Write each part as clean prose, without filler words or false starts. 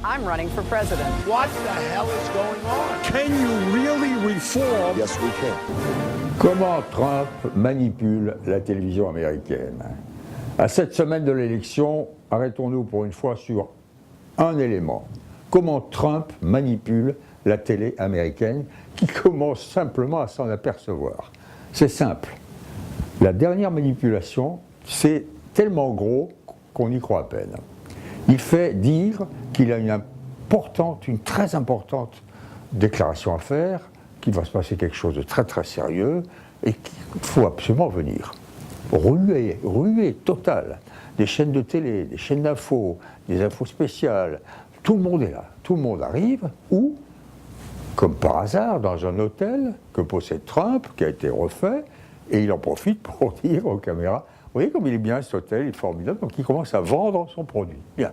I'm running for president. What the hell is going on? Can you really reform? Yes, we can. Comment Trump manipule la télévision américaine? À cette semaine de l'élection, arrêtons-nous pour une fois sur un élément. Comment Trump manipule la télé américaine qui commence simplement à s'en apercevoir? C'est simple. La dernière manipulation, c'est tellement gros qu'on y croit à peine. Il fait dire qu'il a une très importante déclaration à faire, qu'il va se passer quelque chose de très très sérieux et qu'il faut absolument venir. Ruée totale. Des chaînes de télé, des chaînes d'infos, des infos spéciales, tout le monde est là. Tout le monde arrive, ou, comme par hasard, dans un hôtel que possède Trump, qui a été refait, et il en profite pour dire aux caméras, vous voyez comme il est bien cet hôtel, il est formidable, donc il commence à vendre son produit. Bien.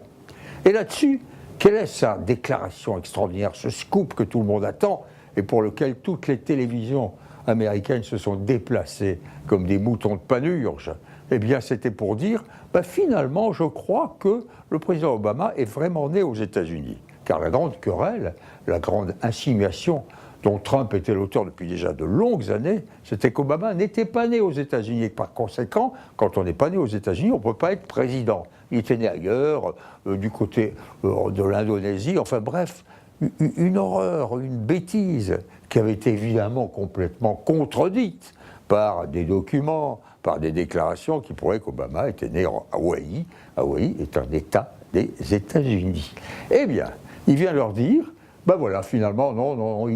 Et là-dessus, quelle est sa déclaration extraordinaire, ce scoop que tout le monde attend, et pour lequel toutes les télévisions américaines se sont déplacées comme des moutons de panurge? Eh bien, c'était pour dire, finalement, je crois que le président Obama est vraiment né aux États-Unis. Car la grande querelle, la grande insinuation dont Trump était l'auteur depuis déjà de longues années, c'était qu'Obama n'était pas né aux États-Unis. Et par conséquent, quand on n'est pas né aux États-Unis, on ne peut pas être président. Il était né ailleurs, du côté de l'Indonésie, enfin bref, une horreur, une bêtise, qui avait été évidemment complètement contredite par des documents, par des déclarations qui prouraient qu'Obama était né à Hawaï. Hawaï est un État des États-Unis. Eh bien, il vient leur dire, voilà, finalement, non,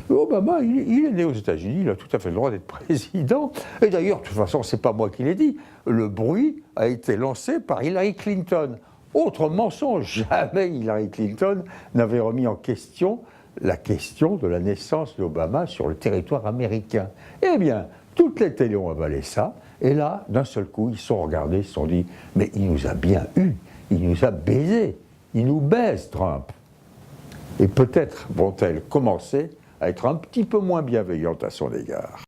Obama, il est né aux États-Unis, il a tout à fait le droit d'être président. Et d'ailleurs, de toute façon, c'est pas moi qui l'ai dit, le bruit a été lancé par Hillary Clinton. Autre mensonge, jamais Hillary Clinton n'avait remis en question la question de la naissance d'Obama sur le territoire américain. Eh bien, toutes les télés ont avalé ça, et là, d'un seul coup, ils se sont regardés, ils se sont dit, mais il nous a bien eu, il nous a baisés, il nous baise, Trump. Et peut-être vont-elles commencer à être un petit peu moins bienveillantes à son égard.